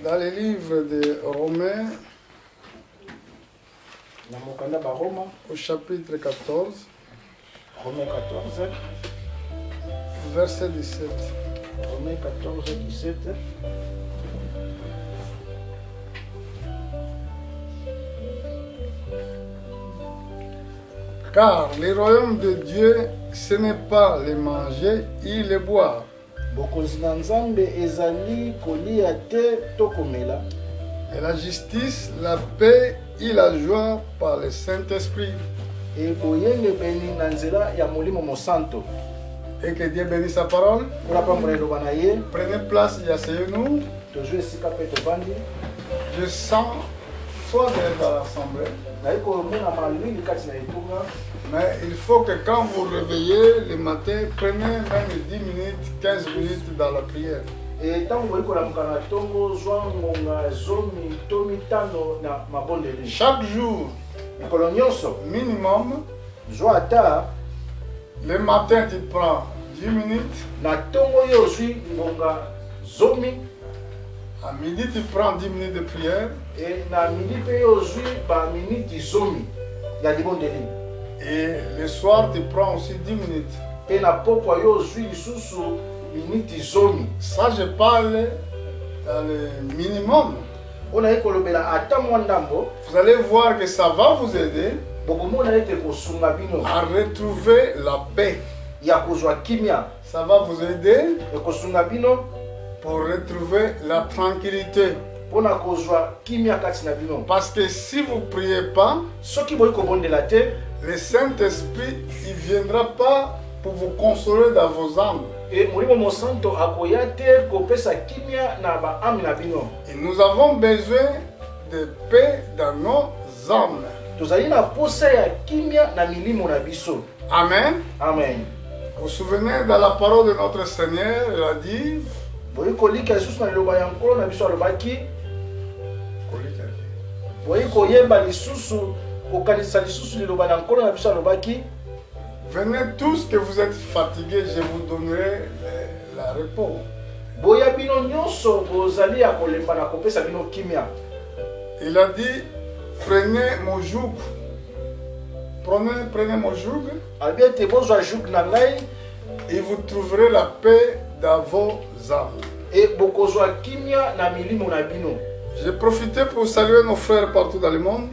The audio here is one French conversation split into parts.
Dans les livres de Romains, au chapitre 14, Romains 14, verset 17. Romains 14, 17. Car le royaume de Dieu, ce n'est pas le manger et le boire. Bokonzi na Nzambe ezali kolia te to komela. Et la justice, la paix et la joie par le Saint-Esprit. E boyenge beni na nzela ya molimo mosanto. Et que Dieu bénisse sa parole. Kula pambo na loba na ye. Prenez place et asseyez-nous. Tozwe sika pe tovandi. Je sens foi dans l'assemblée. Na iko mona malili kati na etunga. Mais il faut que quand vous réveillez le matin, prenez même 10 minutes, 15 minutes dans la prière. Et tant que vous avez tongo zwangonga zomi tomi tano na mabondeli. Chaque jour, minimum, zoata, le matin tu prends 10 minutes. Na tongo yozwi ngonga zomi. À midi tu prends 10 minutes de prière. Et na midi pe yozwi ba minute zomi ya libondeli. Et le soir, tu prends aussi 10 minutes. Et na pokwa yozwi isusu minute zomi. Ça, je parle dans le minimum. On a ekolobela ata mwandambo. Vous allez voir que ça va vous aider bokomona ete kosunga bino à retrouver la paix. Ya kozwa kimia. Ça va vous aider kosunga bino pour retrouver la tranquillité. Pona kozwa kimia kati na bino. Parce que si vous ne priez pas, soki boyi kobondela te, le Saint-Esprit ne viendra pas pour vous consoler dans vos âmes. Et molimo mosanto akoya te kopesa kimia na ba âme na bino. Et nous avons besoin de paix dans nos âmes. Tozali na posa ya kimia na milimo na biso. Amen. Amen. Vous vous souvenez dans la parole de notre Seigneur, il a dit, boyi kolika Yesu na loba ya nkolo na biso alobaki, boyi koyemba lisusu kokanisa lisusu liloba na nkolo na biso alobaki, venez tous que vous êtes fatigués, je vous donnerai la repos. Boya bino nyonso bozali ya kolemba na kopesa bino kimia. Il a dit, prenez mon joug. Prenez mon joug. Abiete bozwa joug na ngai. Et vous trouverez la paix dans vos âmes. Et bokozwa kimia na milimo na bino. J'ai profité pour saluer nos frères partout dans le monde.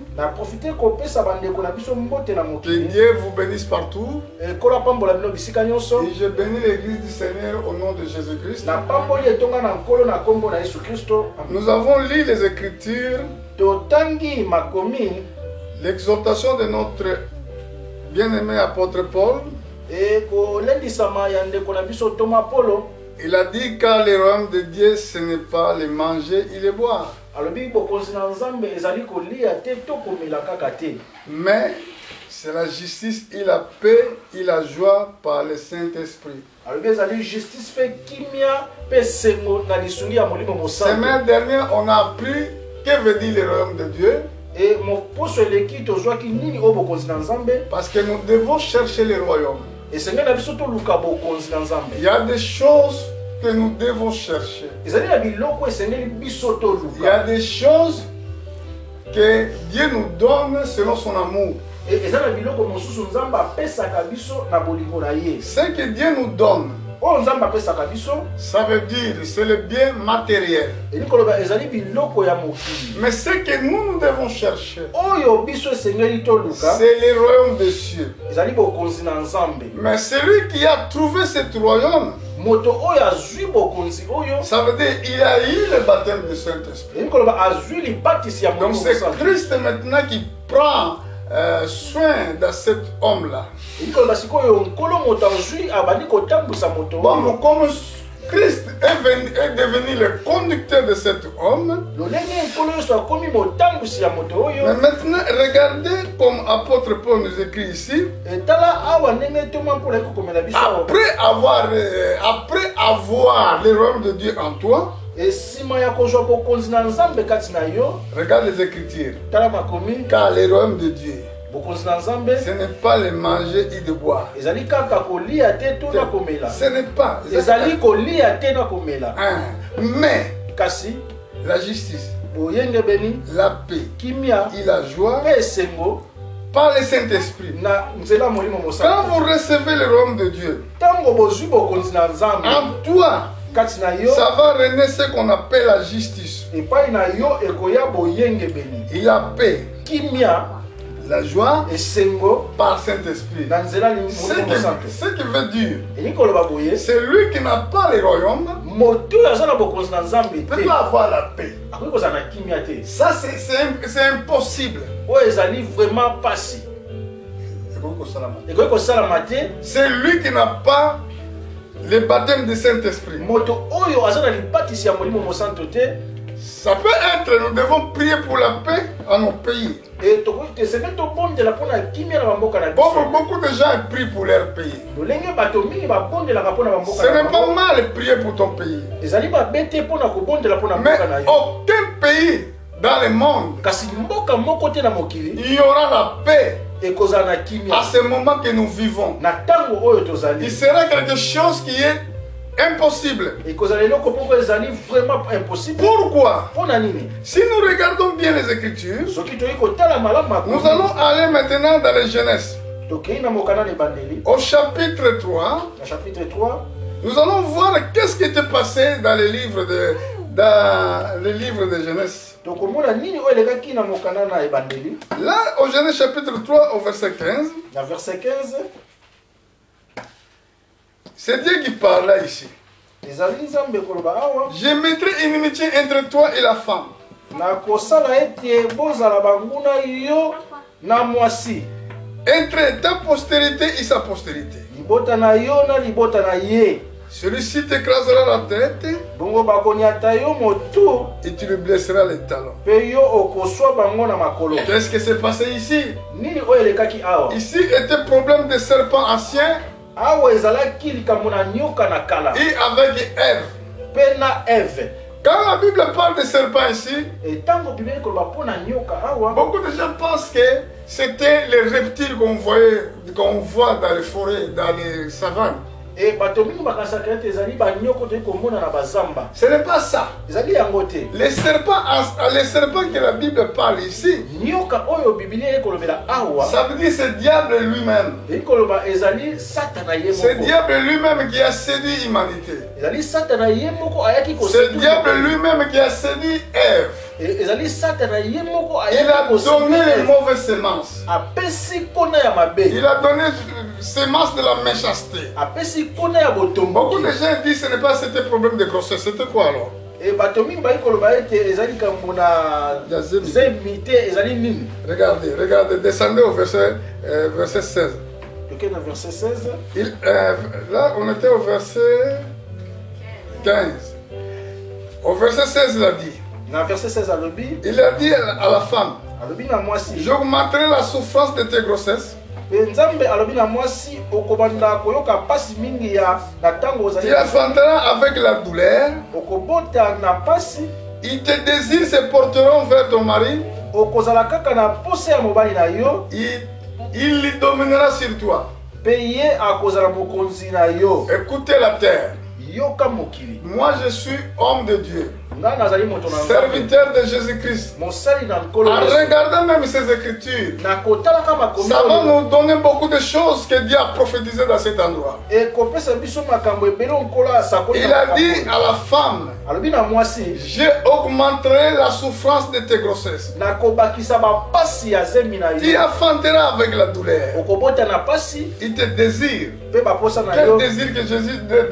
Que Dieu vous bénisse partout. Et je bénis l'église du Seigneur au nom de Jésus-Christ. Nous avons lu les Écritures. L'exhortation de notre bien-aimé apôtre Paul. Il a dit car le royaume de Dieu, ce n'est pas le manger et le boire. Mais c'est la justice et la paix et la joie par le Saint-Esprit. Semaine dernière, on a appris que veut dire le royaume de Dieu. Parce que nous devons chercher le royaume. Il y a des choses que nous devons chercher. Il y a des choses que Dieu nous donne selon son amour. Ce que Dieu nous donne, ça veut dire c'est le bien matériel. Mais ce que nous devons chercher, c'est le royaume des cieux. Mais celui qui a trouvé ce royaume, ça veut dire qu'il a eu le baptême du Saint-Esprit. Donc c'est Christ maintenant qui prend soin de cet homme-là. Bon, comme Christ est devenu le conducteur de cet homme, mais maintenant, regardez comme apôtre Paul nous écrit ici. Après avoir le royaume de Dieu en toi, regarde les Écritures. Car le royaume de Dieu, ce n'est pas le manger et de boire. Ce n'est pas. Mais la justice, boyenge beni, la paix kimia, et la joie esengo, par le Saint-Esprit. na nzela molimo Quand mosantu. vous recevez le royaume de Dieu, Tango bozwi bokonzi na Nzambe, en toi, kati na yo, ça va régner ce qu'on appelle la justice, epai na yo ekoya boyenge beni, et la paix, kimia, la joie esengo, par Saint-Esprit. na nzela molimo mosantu. Ce qui veut dire, Elingi koloba boye, c'est lui qui n'a pas le royaume, moto oyo aza na bokonzi na Nzambe ne peut te, pas avoir la paix. akoki kozala na kimia te. Ça, c'est impossible. Oyo ezali vraiment pasi, ekoki kosalama te. C'est lui qui n'a pas le baptême du Saint-Esprit. Moto oyo aza na libatisi ya molimo mosantu te. Ça peut être, nous devons prier pour la paix à nos pays. Et tosengeli tobondela mpona kimia na bamboka na biso. Beaucoup de gens prient pour leur pays. lolenge bato mingi babondelaka mpona bamboka Ce na n'est pas bango. mal de prier pour ton pays. Ezali mabe te mpona kobondela mpona Mais mboka na yo. aucun pays dans le monde, Kasi mboka moko te na mokili il y aura la paix ekozala na à kimia ce moment que nous vivons. na ntango oyo Il tozali. sera quelque chose qui est impossible. ekozala eloko moko ezali vraiment impossible. Pourquoi? Mpona nini? Si nous regardons bien les Écritures, Soki toyi kotala malamu nous makomi, allons aller maintenant dans les Genèse. tokei na mokanda na ebandeli Au chapitre 3, na chapitre 3 nous allons voir qu'est-ce qui était passé dans les livres de Genèse. tokomona nini oyo elekaki na mokanda na ebandeli. Là, au Genèse chapitre 3, au verset 15, Na verset 15 c'est Dieu qui parle là ici. ezali nzambe koloba awa, Je mettrai une amitié entre toi et la femme, nakosala ete bozala banguna yo na mwasi, entre ta postérité et sa postérité. libota na yo na libota na ye. Celui-ci t'écrasera la tête Bongo bakonyata yo motu et tu lui blesseras les talons. pe yo okoswa bango na makolo. Qu'est-ce qui s'est passé ici? Nini oyo elekaki awa? Ici était problème de serpent ancien Awa ezalaki likambo na nyoka na kala et avec Ève. pe na Eve. Quand la Bible parle de serpent ici, Etango bibeli koloba mpo na nyoka awa, beaucoup de gens pensent que c'était les reptiles qu'on voit dans les forêts, dans les savanes. e bato mingi bakanisaka ete ezali banyoko toyi komona na bazamba. Ce n'est pas ça. Ezali yango te. Les serpents que la Bible parle ici, Nyoka oyo biblia eyei kolobela awa, ça veut dire c'est diable lui-même. eyei koloba ezali satana ye C'est moko. diable lui-même qui a séduit l'humanité. Ezali satana ye moko ayaki C'est diable lui-même qui a séduit Ève. ezali satana ye moko Il a ayaki donné les koséduire. mauvaises semences. Apesi nkona ya mabe, Il a donné semences de la méchanceté. apesi nkona ya Beaucoup botomboki. de gens disent que ce n'est pas c'était problème de grossesse. C'était quoi alors? E bato mingi bayi koloba ete ezali likambo na Ya zemi. zemi te, ezali nini? Regardez, descendez au verset 16. Toke na verset 16. Là, on était au verset 15. Au verset 16, il a dit. Na verset 16 alobi, Il a dit à la femme, alobi na mwasi, j'augmenterai la souffrance de tes grossesses. pe nzambe alobi na mwasi okobanda koyoka pasi mingi ya na ntango ozali Tu enfanteras avec la douleur. okobota na pasi, Ils te désirent se porteront vers ton mari. okozala kaka na posa ya mobali na yo, Il lui dominera sur toi. pe ye akozala mokonzi na yo. Écoutez la terre. Yoka mokili. Moi, je suis homme de Dieu, Nga nazali moto na Nzambe, serviteur de Jésus-Christ. mosali na nkolo En Yesu. regardant même ces écritures, Na kotalaka makomi ça va oyo, nous donner beaucoup de choses que Dieu a prophétisées dans cet endroit. ekopesa biso makambo ebele nkolo asakoli Il na a makambo dit oyo. à la femme, Alobi na mwasi, je augmenterai la souffrance de tes grossesses. nakobakisa bapasi ya zemi na Tu yo, enfanteras avec la douleur. okobota na pasi Il te désire. pe baposa na Quel yo. désir que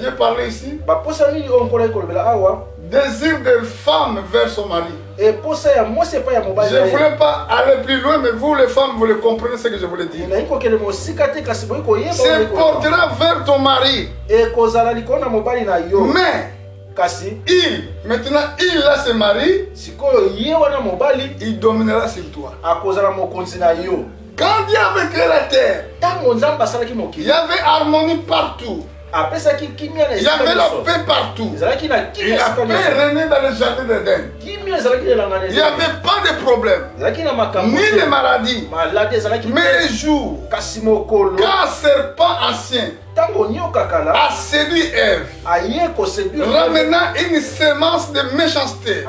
Dieu parlait ici? Baposa nini oyo nkolo ekolobela awa? Désir de femme vers son mari. Eposa ya mwasi epai ya mobali Je na ne ye. voulais pas aller plus loin, mais vous les femmes, vous le comprenez ce que je voulais dire. nayi kokende mosika te kasi boyi koyeba Se oyo ekoloba. portera vers ton mari. ekozala likolo na mobali na yo, Mais kasi maintenant, il a ce mari, sikoyo ye wana mobali il dominera sur toi. akozala mokonzi na yo. Quand Dieu avait créé la terre, Ntango nzambe asalaki il mokili, y avait harmonie partout. apesaki kimia na Il y esika avait la nyonso. paix partout. ezalaki na Et kimia la esika paix nyonso. régnait dans le jardin d'Éden. Kimia ezalaki elanga na Il n'y avait pas de problème, ezalaki na makambo ni te. de maladie. maladi ezalaki Mais te. les jours, kasi mokolo quand serpent ancien a séduit Ève, ramenant une sémence de méchanceté.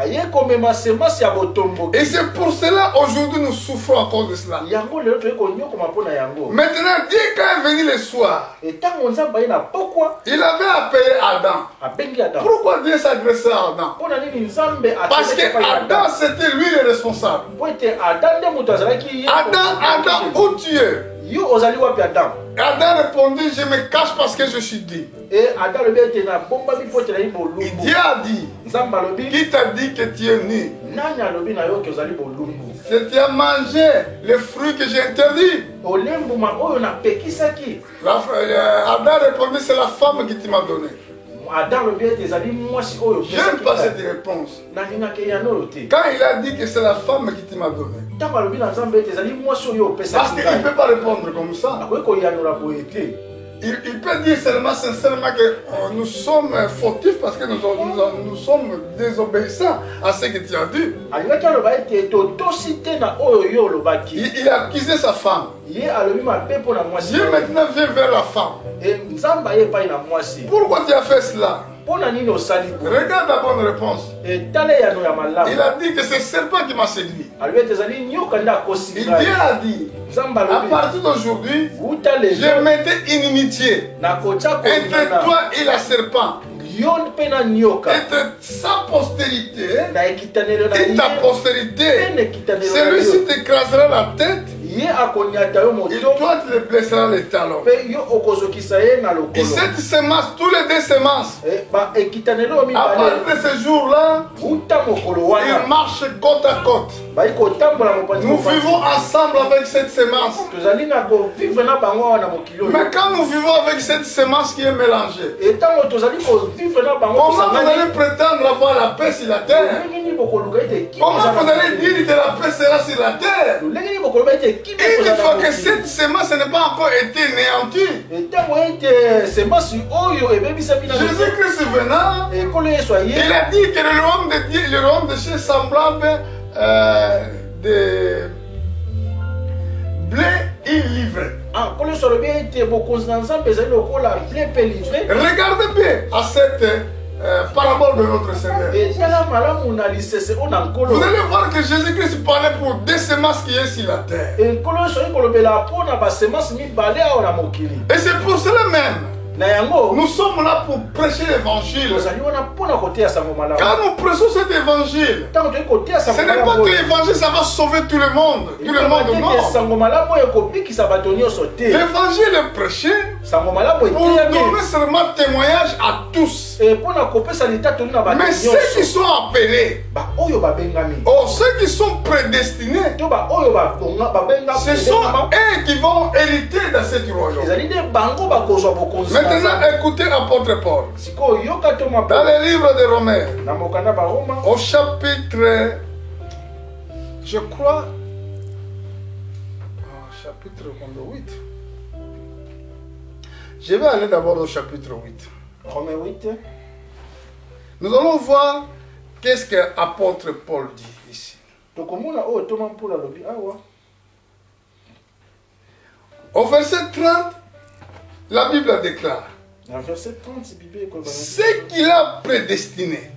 Et c'est pour cela aujourd'hui nous souffrons encore de cela. Maintenant, Dieu quand est venu le soir, il avait appelé Adam. Pourquoi Dieu s'adressait à Adam? Parce que Adam c'était lui le responsable. Adam, où tu es? Adam répondit, je me cache parce que je suis dit. Et Dieu a dit, qui t'a dit que tu es nu? Si tu as mangé le fruit que j'ai interdit. Adam répondit, c'est la femme qui tu m'as donné. J'aime pas cette réponse. Quand il a dit que c'est la femme qui m'a donné, parce qu'il ne peut pas répondre comme ça. Il peut dire seulement sincèrement que nous sommes fautifs parce que nous sommes désobéissants à ce que tu as dit. Il a accusé sa femme. Dieu maintenant vient vers la femme. Pourquoi tu as fait cela? Regarde la bonne réponse. Il a dit que c'est le serpent qui m'a séduit. Il a dit, à partir d'aujourd'hui, je mettais une inimitié entre toi et la serpent, entre sa postérité et ta postérité. Celui-ci t'écrasera la tête et toi tu le blesseras les talons. Et cette semence, tous les deux semences, à partir de ce jour-là, ils marchent côte à côte. Nous vivons ensemble avec cette semence. Mais quand nous vivons avec cette semence qui est mélangée, comment vous allez prétendre avoir la paix sur la terre? Comment vous allez dire que la paix sera sur la terre? Une fois que cette semence n'a pas encore été néantie, Jésus-Christ venant, il a dit que le royaume de Dieu, le royaume de Dieu semblable de blé ilivré. Regardez bien à cette parabole de notre Seigneur. Vous allez voir que Jésus-Christ parlait pour des semences qui est sur la terre. Et c'est pour cela même. Nous sommes là pour prêcher l'évangile. Quand nous prêchons cet évangile, ce n'est pas que l'évangile ça va sauver tout le monde. Tout le monde non. L'évangile est prêché pour donner seulement témoignage à tous. Mais ceux qui sont appelés, ceux qui sont prédestinés, ce sont eux qui vont hériter de cette royaume. Maintenant, écoutez l'apôtre Paul. Dans le livre de Romains, au chapitre, je crois, chapitre 8. Je vais aller d'abord au chapitre 8. Romains 8. Nous allons voir qu'est-ce que l'apôtre Paul dit ici. Au verset 30, la Bible déclare ce qu'il a prédestiné.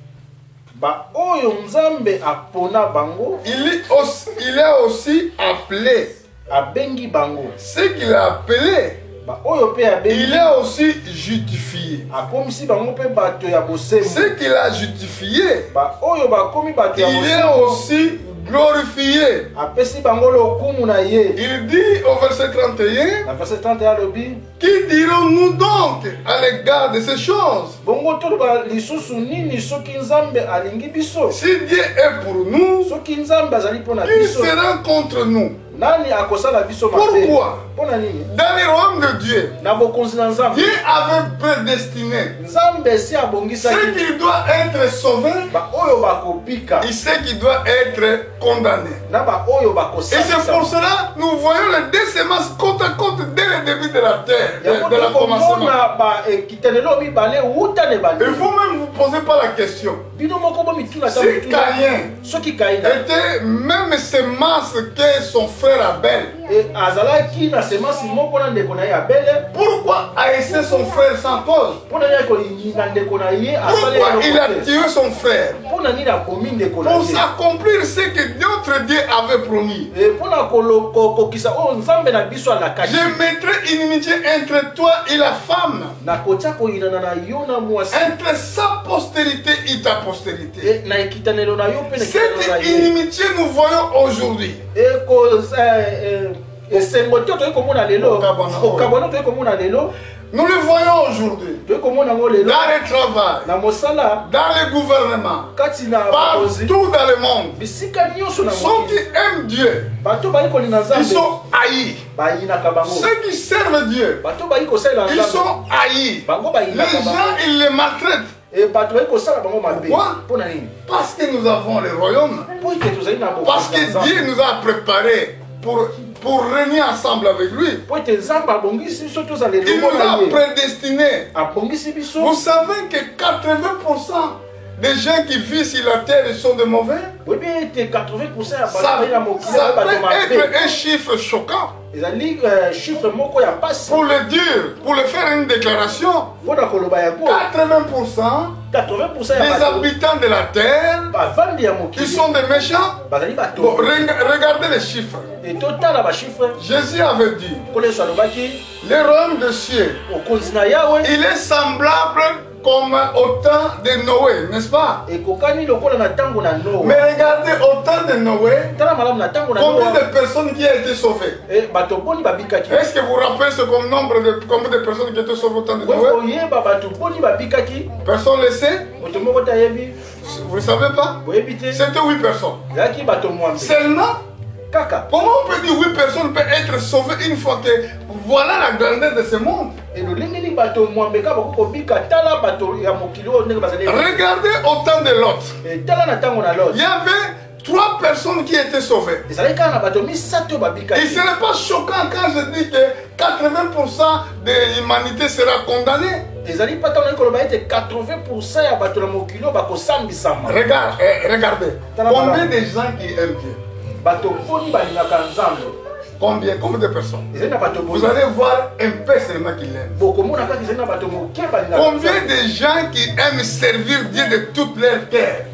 Il a aussi appelé. Ce qu'il a appelé, il a aussi justifié. Ce qu'il a justifié, il a aussi glorifié. Il dit au verset 31, qui dirons-nous donc à l'égard de ces choses? Si Dieu est pour nous, qui sera contre nous? Pourquoi? Dans le royaume de Dieu, Dieu avait prédestiné ce qui doit être sauvé et ce qui doit être condamné. Et c'est pour cela que nous voyons les deux semences côte à côte dès le début de la terre, de la commencement. Il faut même vous poser pas la question. Si Caïn était même semence que son frère Abel, Et azalaki na semence moko na ndeko na ye Abel. Pourquoi a laissé son frère sans cause? Pourquoi il a tué son frère? Pour s'accomplir ce que notre Dieu avait promis. Je mettrai une inimitié entre toi et la femme, entre sa postérité et ta postérité. Cette inimitié nous voyons aujourd'hui. Nous le voyons aujourd'hui dans le travail, dans le gouvernement, partout dans le monde. Ceux qui aiment Dieu, ils sont haïs. Ceux qui servent Dieu, ils sont haïs. Les gens, ils les maltraitent. Pourquoi? Parce que nous avons le royaume. Parce que Dieu nous a préparés pour régner ensemble avec lui. Il nous a prédestinés. Vous savez que 80% des gens qui vivent sur la terre sont de mauvais. Ça peut être un chiffre choquant. Pour le dire, pour le faire une déclaration, 80% des habitants de la terre, qui sont des méchants. Bon, regardez les chiffres. Jésus avait dit, le royaume des cieux, il est semblable comme au temps de Noé, n'est-ce pas? Mais regardez, au temps de Noé, combien de personnes qui ont été sauvées? Est-ce que vous vous rappelez ce nombre de combien de personnes qui ont été sauvées au temps de Noé? Personne ne le sait? Vous ne savez pas? C'était 8 personnes. Seulement, comment on peut dire 8 personnes peuvent être sauvées une fois que voilà la grandeur de ce monde? Regardez au temps de Lot. Il y avait 3 personnes qui étaient sauvées. Et ce n'est pas choquant quand je dis que 80% de l'humanité sera condamnée. Regardez. Combien de gens qui aiment Dieu? Combien de personnes? Vous allez voir un peu seulement qui l'aiment. Combien de gens qui aiment servir Dieu de toute leur cœur?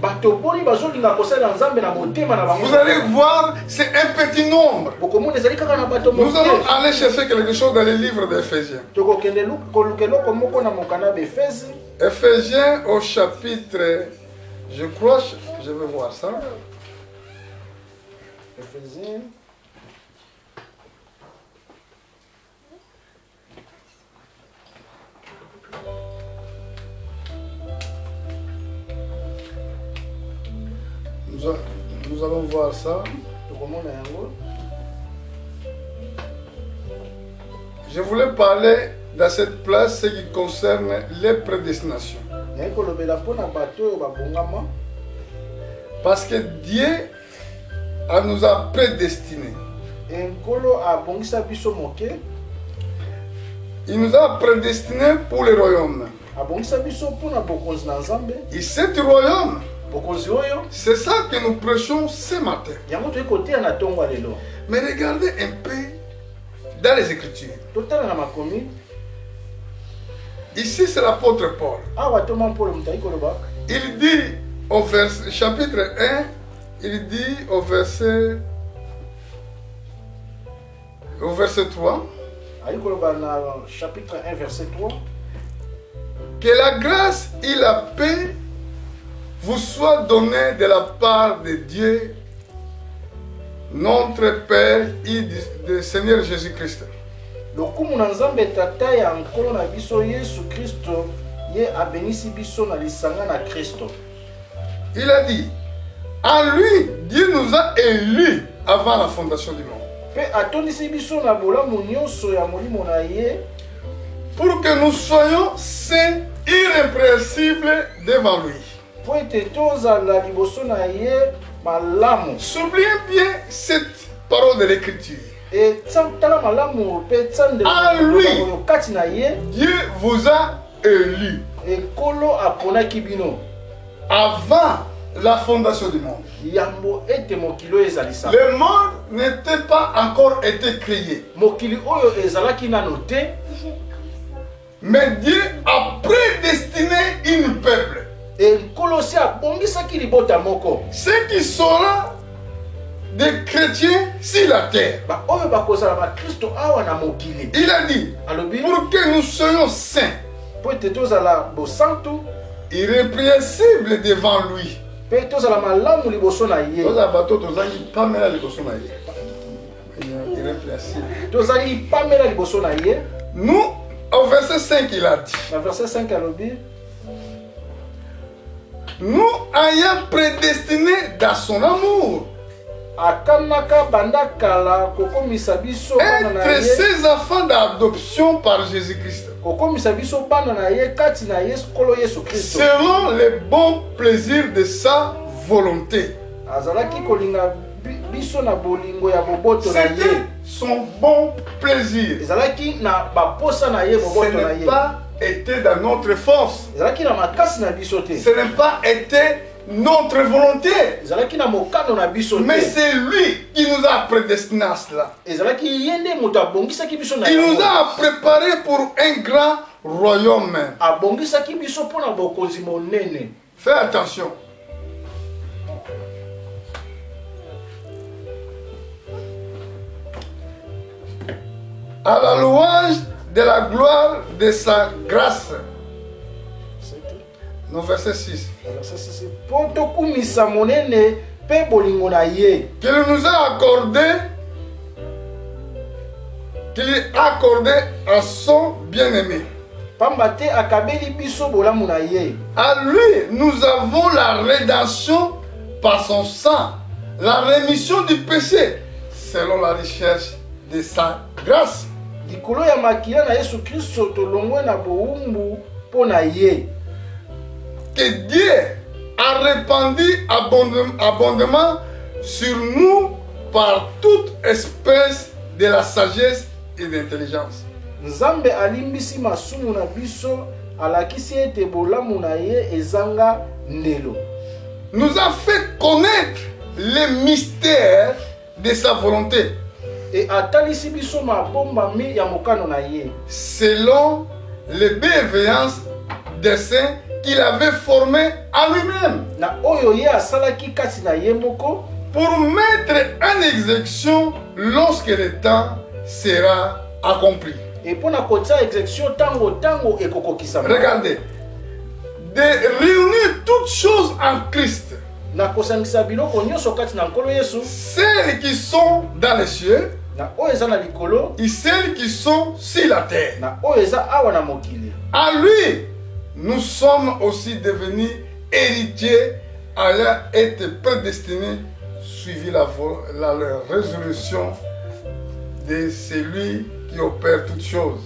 Vous allez voir, c'est un petit nombre. Nous allons aller chercher quelque chose dans les livres d'Éphésiens. Éphésiens au chapitre, je crois, je vais voir ça. Éphésiens. Nous allons voir ça. Je voulais parler dans cette place ce qui concerne les prédestinations. Parce que Dieu nous a prédestinés. Il nous a prédestinés pour le royaume. Et cet royaume, c'est ça que nous prêchons ce matin. Mais regardez un peu dans les Écritures. Ici, c'est l'apôtre Paul. Il dit au chapitre 1, il dit au verset 3. Chapitre 1, verset 3. Que la grâce et la paix vous soient données de la part de Dieu, notre Père et du Seigneur Jésus-Christ. Il a dit, en lui, Dieu nous a élus avant la fondation du monde. Pour que nous soyons saints, irrépréhensibles devant lui. Souvenez bien cette parole de l'Écriture. En lui, Dieu vous a élus avant la fondation du monde. Le monde n'était pas encore été créé. Mais Dieu a prédestiné une peuple. Ce qui sera des chrétiens sur la terre. Il a dit, pour que nous soyons saints, irrépréhensibles devant lui. Nous, au verset 5, il a dit, nous ayant prédestinés dans son amour, être ses enfants d'adoption par Jésus-Christ, selon les bons plaisirs de sa volonté. C'était son bon plaisir. Ce n'est pas été dans notre force. Ce n'est pas été notre volonté. Mais c'est lui qui nous a prédestinés à cela. Il nous a préparés pour un grand royaume. Fais attention. À la louange de la gloire de sa grâce. Non, verset 6. Qu'il nous a accordé, qu'il a accordé à son bien-aimé. À lui, nous avons la rédemption par son sang, la rémission du péché, selon la recherche de sa grâce. Que Dieu a répandu abondamment sur nous par toute espèce de la sagesse et d'intelligence. Nous a fait connaître les mystères de sa volonté, selon les bienveillances des saints qu'il avait formés à lui-même, pour mettre en exécution lorsque le temps sera accompli. Regardez, de réunir toutes choses en Christ, celles qui sont dans les cieux et celles qui sont sur la terre. À lui, nous sommes aussi devenus héritiers, ayant été prédestinés, suivi la résolution de celui qui opère toutes choses.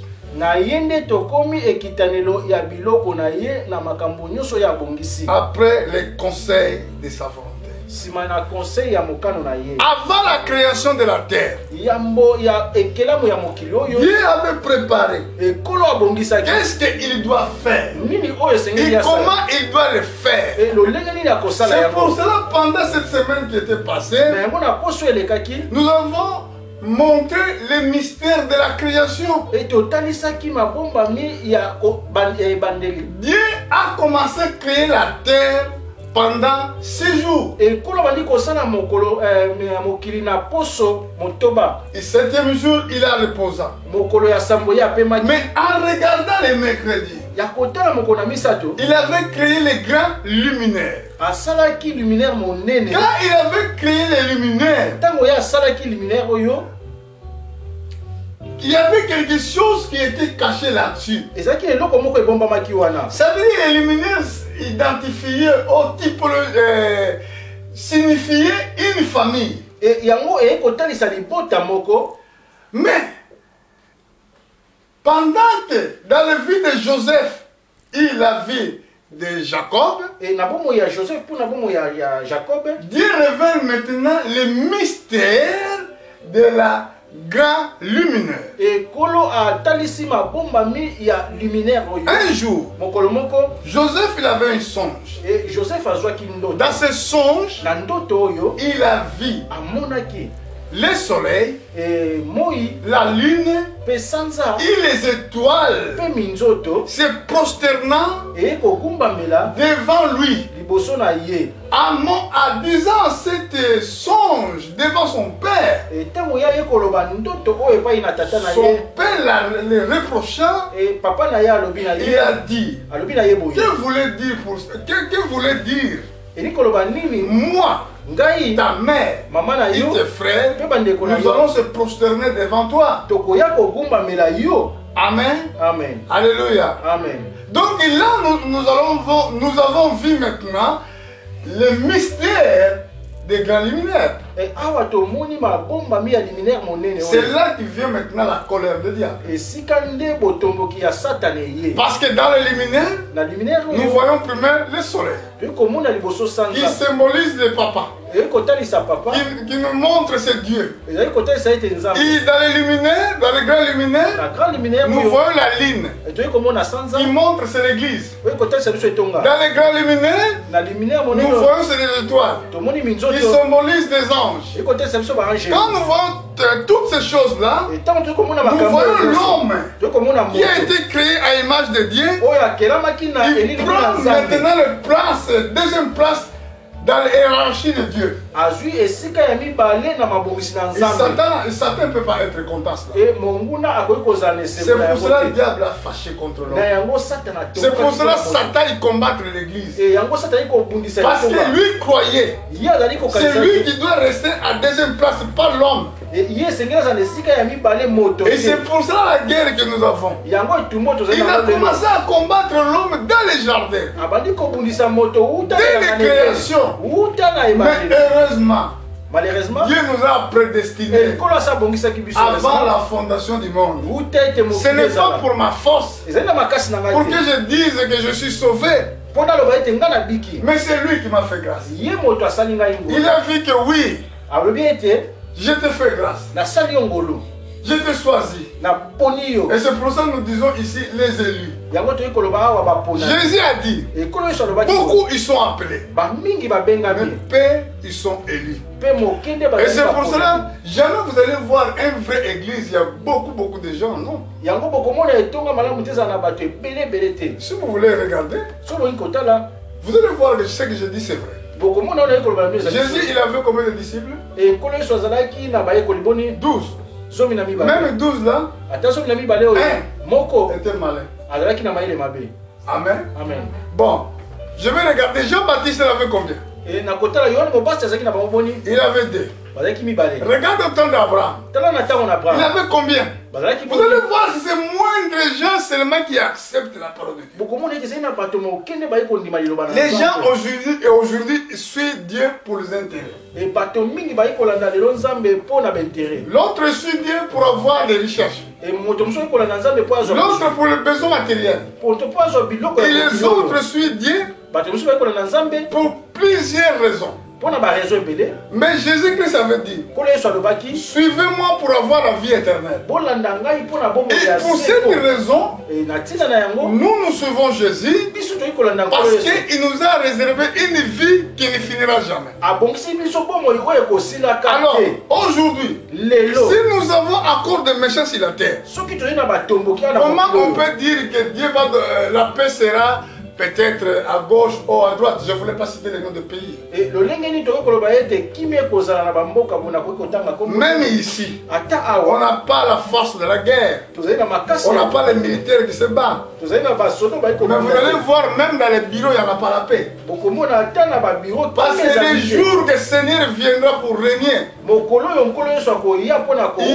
Après les conseils de sa volonté. Avant la création de la terre, Dieu avait préparé qu'est-ce qu'il doit faire et comment il doit le faire. C'est pour cela, pendant cette semaine qui était passée, nous avons montré le mystère de la création. Dieu a commencé à créer la terre pendant 6 jours. Et 7e jour, il a reposé. Mais en regardant les mercredis, il avait créé les grands luminaires. Quand il avait créé les luminaires, il y avait quelque chose qui était caché là-dessus. Ça veut dire les luminaires identifiaient au type, signifiaient une famille. Mais pendant que dans la vie de Joseph et la vie de Jacob, Dieu révèle maintenant le mystère de la grand luminaire. Un jour, Joseph il avait un songe. Dans ce songe, il a vu le soleil, la lune et les étoiles se prosternant devant lui. En disant cet songe devant son père, son père le reprochant, il a dit, que voulait dire moi, ta mère et tes frères, nous allons se prosterner devant toi. Amen. Amen. Alléluia. Amen. Donc là, nous avons vu maintenant le mystère des grands luminaires. C'est là qu'il vient maintenant la colère de diable. Parce que dans le luminaire, nous voyons premièrement le soleil qui symbolise le papa, qui nous montre ce Dieu. Et dans le luminaire, dans le grand luminaire, nous voyons la ligne qui montre c'est l'église. Dans le grand luminaire, nous voyons c'est les étoiles qui symbolisent des anges. Quand nous voyons toutes ces choses-là, nous voyons l'homme qui a été créé à l'image de Dieu. Il prend maintenant la place, deuxième place dans la hiérarchie de Dieu. Et Satan ne peut pas être content. C'est pour cela que le diable a fâché contre l'homme. C'est pour cela que Satan il combat l'église. Parce que lui croyait. C'est lui qui doit rester à deuxième place, pas l'homme. Et c'est pour cela la guerre que nous avons. Il a commencé à combattre l'homme dans les jardins. Dès les créations. Mais malheureusement, Dieu nous a prédestinés avant la fondation du monde. Ce n'est pas pour ma force, pour que je dise que je suis sauvé. Mais c'est lui qui m'a fait grâce. Il a vu que oui, je te fais grâce. Je te choisis. Et c'est pour ça que nous disons ici les élus. Jésus a dit, beaucoup ils sont appelés, mais peu ils sont élus. Et c'est pour cela, jamais vous allez voir une vraie église, il y a beaucoup de gens, non? Si vous voulez regarder, vous allez voir que ce que je dis c'est vrai. Jésus il avait combien de disciples? 12. Même 12 là, un était malin. Amen. Amen. Bon, je vais regarder. Jean-Baptiste il avait combien? Il avait 2. Regarde le temps d'Abraham. Il avait combien? Vous allez voir si c'est moindre gens seulement qui acceptent la parole de Dieu. Les gens aujourd'hui suivent Dieu pour les intérêts. L'autre suit Dieu pour avoir des richesses. L'autre pour les besoins matériels. Et les autres suivent Dieu pour plusieurs raisons. Mais Jésus-Christ avait dit, suivez-moi pour avoir la vie éternelle. Et pour cette raison, nous suivons Jésus parce qu'il nous a réservé une vie qui ne finira jamais. Alors, aujourd'hui, si nous avons encore des méchants sur la terre, comment on peut dire que Dieu va la paix sera peut-être à gauche ou à droite? Je ne voulais pas citer les noms de pays. Même ici, on n'a pas la force de la guerre. On n'a pas les militaires qui se battent. Mais vous allez voir, même dans les bureaux, il n'y en a pas la paix. Parce que le jour que le Seigneur viendra pour régner, il y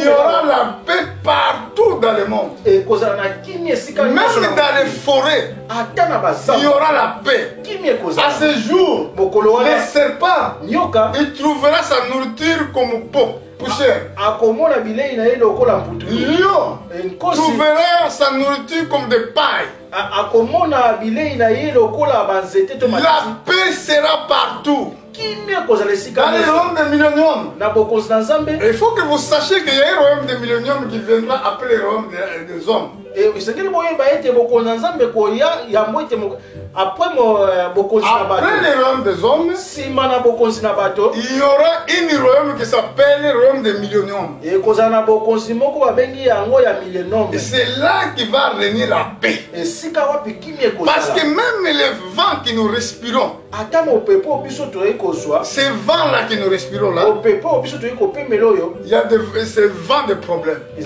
aura la paix partout dans le monde. Même dans les forêts, il y aura la paix. À ce jour, le serpent, il trouvera sa nourriture comme poussière. Lion trouvera sa nourriture comme des pailles. La paix sera partout. Dans le royaume des milléniums. Il faut que vous sachiez qu'il y a un royaume des milléniums qui viendra après le royaume des hommes. Après le royaume des hommes, il y aura un royaume qui s'appelle le royaume des milléniums. Et c'est là qu'il va régner la paix. Parce que même les vents que nous respirons, ces vents-là que nous respirons là, il y a ces vents de problèmes. Ils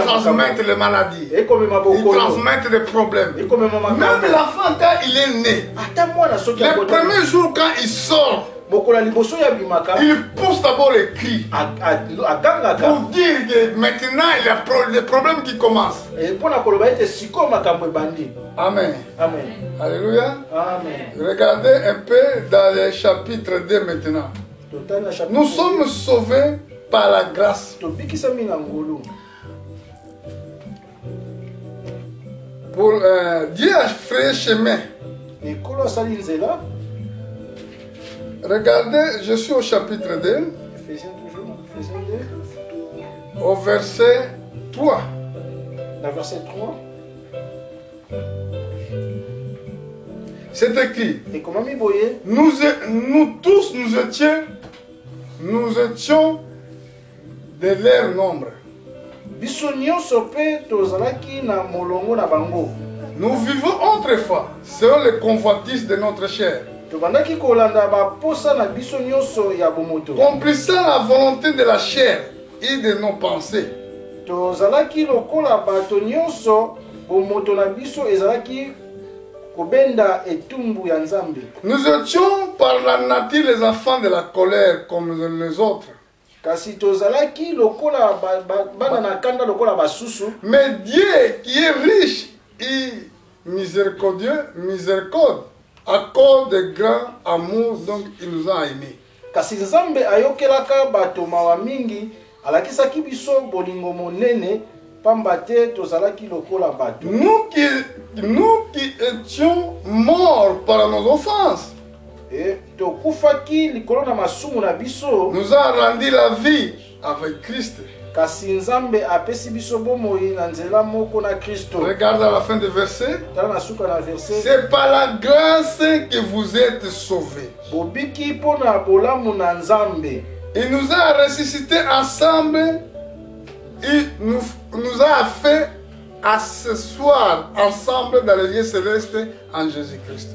transmettent les maladies. Ils transmettent des problèmes. Même l'enfant, quand il est né, le premier jour quand il sort, il pousse d'abord les cris pour dire que maintenant il y a des problèmes qui commencent. Amen. Amen. Alléluia. Amen. Regardez un peu dans le chapitre 2 maintenant. Nous sommes sauvés par la grâce. Pour Dieu a fait chemin. Regardez, je suis au chapitre 2, au verset 3. Verset 3. C'est écrit. Nous tous, nous étions de leur nombre. Nous vivons autrefois selon les convoitises de notre chair, complissant la volonté de la chair et de nos pensées. Nous étions par la nature les enfants de la colère comme les autres. Mais Dieu qui est riche et miséricordieux, à cause de grand amour, donc il nous a aimés. Nous qui étions morts par nos offenses, nous a rendu la vie avec Christ. Regarde à la fin du verset. C'est par la grâce que vous êtes sauvés. Il nous a ressuscités ensemble. Il nous a fait asseoir ensemble dans les lieux célestes en Jésus-Christ.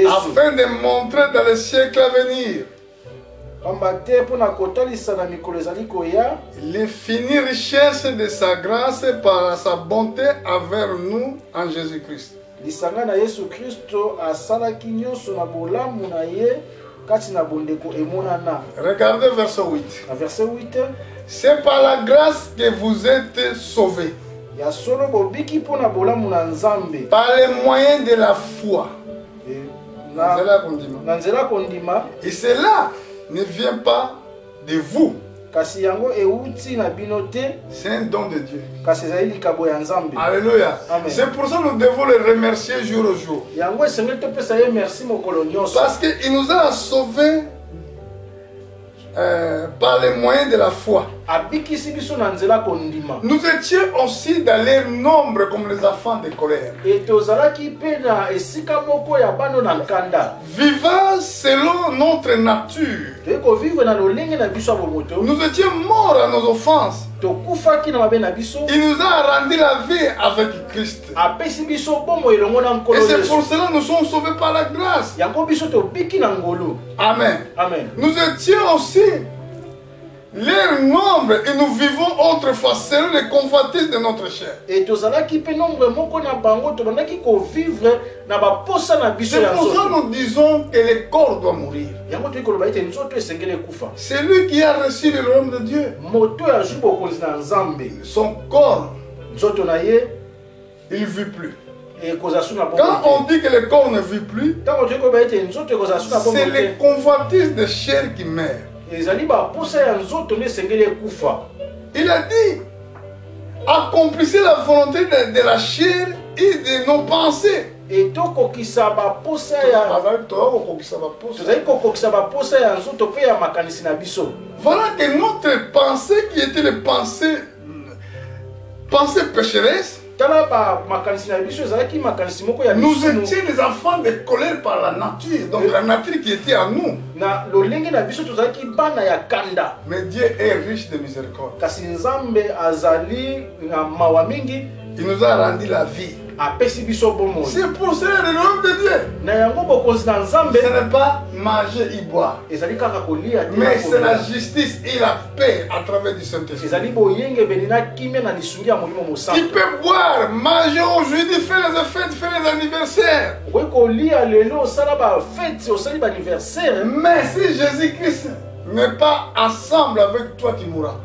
Afin de montrer dans les siècles à venir l'infinie richesse de sa grâce par sa bonté envers nous en Jésus-Christ. Regardez verset 8. C'est par la grâce que vous êtes sauvés, par les moyens de la foi. Et cela ne vient pas de vous. C'est un don de Dieu. Alléluia. C'est pour ça que nous devons le remercier jour au jour. Parce qu'il nous a sauvés par les moyens de la foi. Nous étions aussi dans les nombres comme les enfants de colère, vivant selon notre nature. Nous étions morts à nos offenses. Il nous a rendu la vie avec Christ. Et c'est pour cela que nous sommes sauvés par la grâce. Amen. Amen. Nous étions aussi leur nombre et nous vivons autrefois selon les convoitises de notre chair. C'est pour ça que nous disons que le corps doit mourir. C'est lui qui a reçu le royaume de Dieu. Son corps, il ne vit plus. Quand on dit que le corps ne vit plus, c'est les convoitises de chair qui meurent. Il a dit, accomplissez la volonté de la chair et de nos pensées. Et tokokisa baposa ya nzoto pe ya makanisi na biso. Voilà que notre pensée qui était les pensées pécheresses, nous étions des enfants de colère par la nature, donc la nature qui était à nous. Mais Dieu est riche de miséricorde. Il nous a rendu la vie. C'est pour cela le royaume de Dieu. Ce n'est pas manger et boire, mais c'est la justice et la paix à travers du Saint-Esprit. Tu peux boire, manger aujourd'hui, faire les fêtes, faire les anniversaires. Mais si Jésus-Christ n'est pas ensemble avec toi, tu mourras.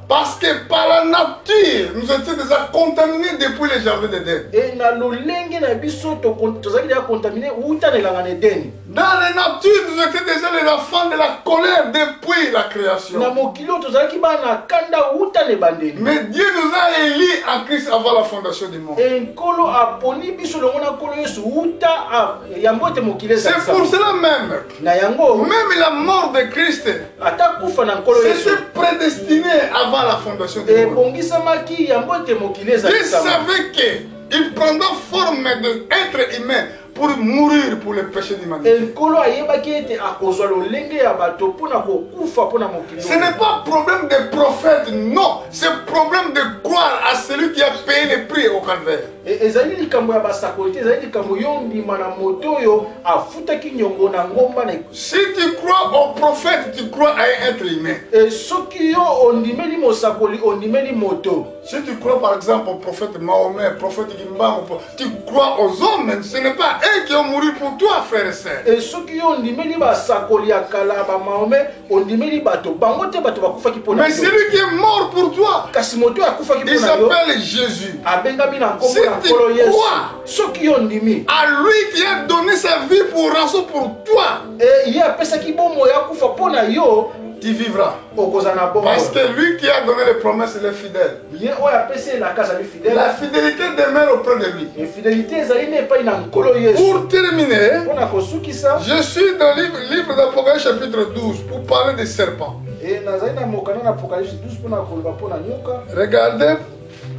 Parce que par la nature, nous étions déjà contaminés depuis le jardin d'Éden. Dans la nature, nous étions déjà les enfants de la colère depuis la création. Mais Dieu nous a élis en Christ avant la fondation du monde. C'est pour cela même la mort de Christ, c'était prédestiné avant la fondation du monde. Dieu savait qu'il prendra forme d'être humain pour mourir pour le péché de l'humanité. Ce n'est pas problème de prophète, non. C'est problème de croire à celui qui a payé le prix au calvaire. Si tu crois au prophète, tu crois à un être humain. Si tu crois par exemple au prophète Mahomet, au prophète Gimba, tu crois aux hommes, ce n'est pas eux qui ont mouru pour toi, frère et sœur. Mais celui qui est mort pour toi, il s'appelle Jésus. Si tu crois à lui qui a donné sa vie pour rançon pour toi, tu vivras. Parce que lui qui a donné les promesses, il est fidèle. La fidélité demeure auprès de lui. Pour terminer, je suis dans le livre d'Apocalypse chapitre 12 pour parler des serpents. Regardez,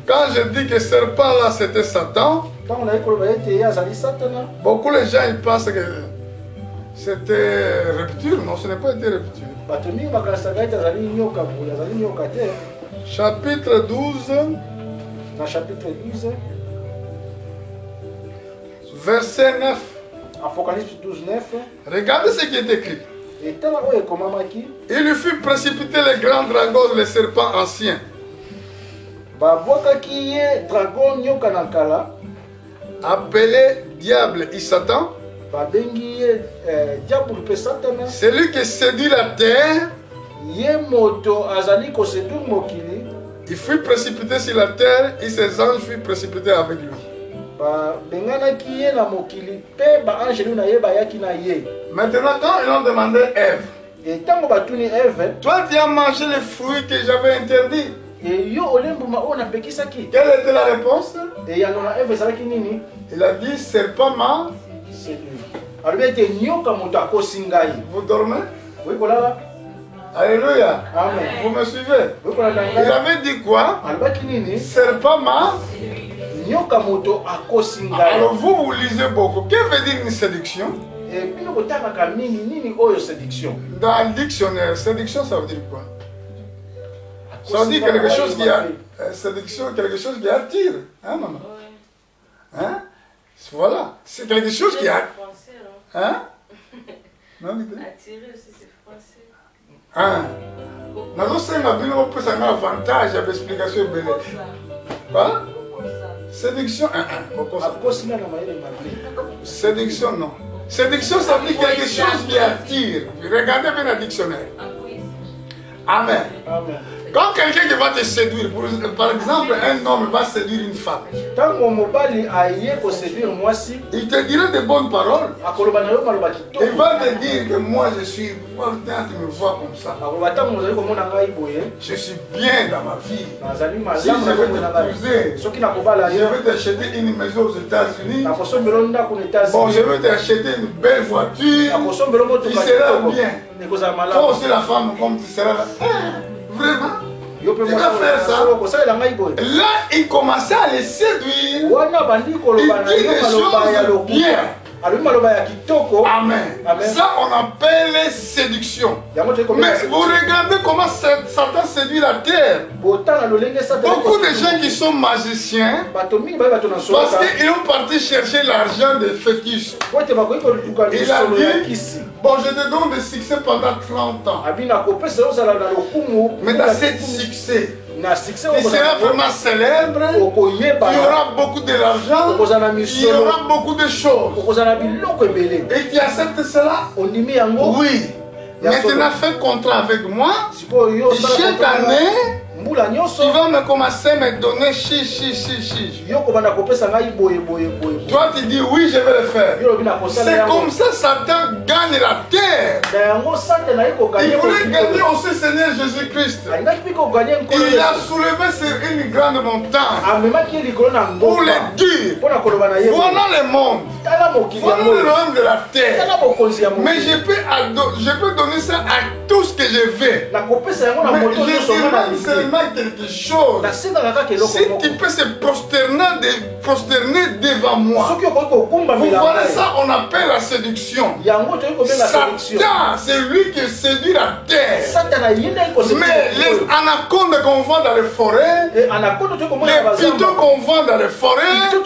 quand je dis que serpent là c'était Satan, beaucoup de gens ils pensent que c'était rupture. Non, ce n'est pas été rupture. Chapitre 12, verset 9. Apocalypse 12, 9. Regardez ce qui est écrit. Il lui fut précipité les grands dragons, les serpents anciens, appelé diable et Satan, celui qui séduit la terre. Il fut précipité sur la terre et ses anges furent précipités avec lui. Maintenant, quand ils ont demandé Ève, toi tu as mangé les fruits que j'avais interdits. Quelle était la réponse? Il a dit serpent m'a séduit. Vous dormez? Alléluia. Amen. Vous me suivez? Il avait dit quoi? Serpent m'a. Alors vous lisez beaucoup. Que veut dire une séduction? Dans le dictionnaire, séduction ça veut dire quoi? Ça veut dire quelque chose qui a séduction, quelque chose qui attire, hein maman? Hein? Voilà, c'est quelque chose qui a. Hein? Non, attirer aussi c'est français. Hein? Nous avons un avantage à l'explication belle. Quoi? Séduction, séduction non. Séduction ça veut dire quelque chose qui attire. Regardez bien le dictionnaire. Amen. Quand quelqu'un qui va te séduire, par exemple, un homme va séduire une femme, il te dira de bonnes paroles. Il va te dire que moi je suis, tu me vois comme ça. Je suis bien dans ma vie. Si je vais t'épouser, je vais t'acheter une maison aux États-Unis. Bon, je vais t'acheter une belle voiture. Tu seras bien. Toi aussi la femme, comme tu seras là. Vraiment? Il va faire ça. Là, il commençait à les séduire. Il dit des choses bien. Amen. Ça, on appelle séduction. Mais vous regardez comment Satan séduit la terre. Beaucoup de gens qui sont magiciens, parce qu'ils ont parti chercher l'argent des fétiches. Il a dit, bon, je te donne des succès pendant 30 ans. Mais dans ce succès, tu seras vraiment célèbre, tu auras beaucoup de l'argent, il y aura beaucoup de choses. Et tu acceptes cela? Oui. Maintenant, fais contrat avec moi. Chaque année, tu vas me commencer à me donner chi. Toi, tu dis oui, je vais le faire. C'est comme ça Satan gagne la terre. Il voulait gagner aussi Seigneur Jésus-Christ. Il a soulevé sur une grande montagne pour le dire. Voilà le monde. Voilà le royaume de la terre. Mais je peux donner ça à tout ce que je veux. Mais je demande seulement quelque chose. Si tu peux se prosterner devant moi. Vous voyez ça, on appelle la séduction. Satan, c'est lui qui séduit la terre. Mais les anacondes qu'on vend dans les forêts, les pitons qu'on vend dans les forêts, il ne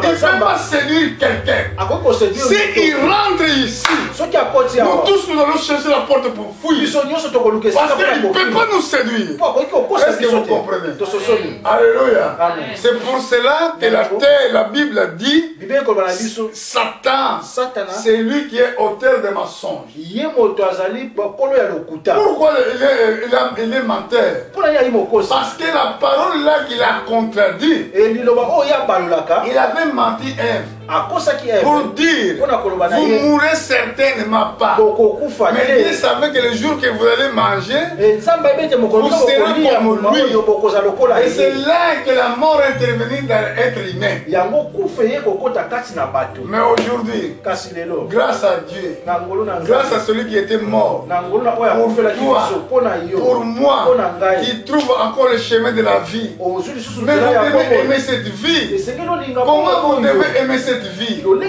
peut pas séduire quelqu'un. S'il rentre ici, nous tous nous allons chercher la porte pour fuir. Parce qu'il ne peut pas nous séduire. Est-ce que vous comprenez? Alléluia. C'est pour cela que la terre, la Bible dit, Satan, c'est lui qui est auteur des mensonges. Pourquoi il est menteur? Parce que la parole là qu'il a contredit, il avait menti Ève. Pour dire, vous mourrez certainement pas. Mais Dieu savait que le jour que vous allez manger, vous serez comme lui. Et c'est là que la mort est intervenue dans l'être humain. Mais aujourd'hui, grâce à Dieu, grâce à celui qui était mort, pour toi, pour moi, qui trouve encore le chemin de la vie, mais vous devez aimer cette vie. Comment vous devez aimer cette vie? En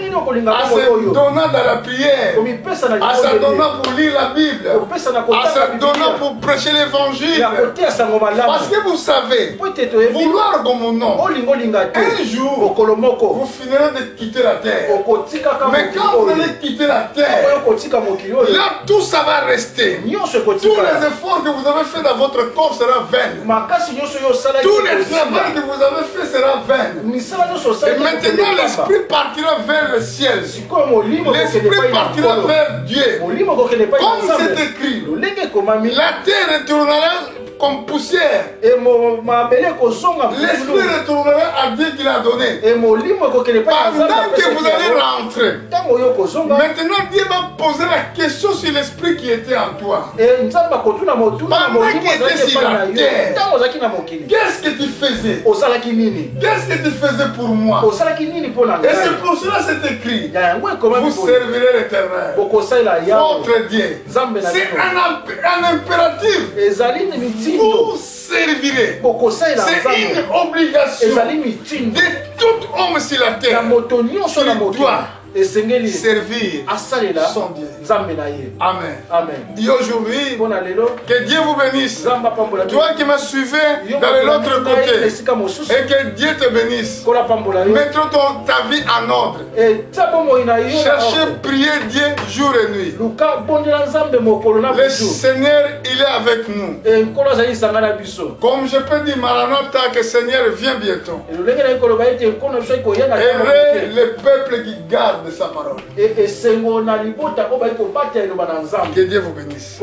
se donnant dans la prière, en se donnant pour lire la Bible, en se donnant pour prêcher l'évangile. Parce que vous savez, vouloir comme mon nom, un jour, vous finirez de quitter la terre. Mais quand vous allez quitter la terre, là tout ça va rester. Tous les efforts que vous avez fait dans votre corps sera vain. Tous les travaux que vous avez fait sera vain. Et maintenant l'esprit partira vers le ciel. L'esprit partira vers Dieu. Comme c'est écrit, la terre retournera comme poussière. L'esprit retournera à Dieu qui l'a donné. Pendant que vous allez rentrer, maintenant Dieu va poser la question sur l'esprit qui était en toi. Pendant qu'il était sur la terre, qu'est-ce que tu faisais? Qu'est-ce que tu faisais pour moi? Et c'est pour cela c'est écrit, vous servirez l'Éternel, votre Dieu. C'est un impératif. Vous servirez. C'est une obligation de tout homme sur la terre. Qui doit servir son Dieu. Amen. Et aujourd'hui, que Dieu vous bénisse. Toi qui me suivais dans l'autre côté, et que Dieu te bénisse. Mettons ta vie en ordre. Cherchez, prier Dieu jour et nuit. Le Seigneur, il est avec nous. Comme je peux dire, Maranatha, que le Seigneur vient bientôt. Heureux le peuple qui garde de sa parole. Que Dieu vous bénisse.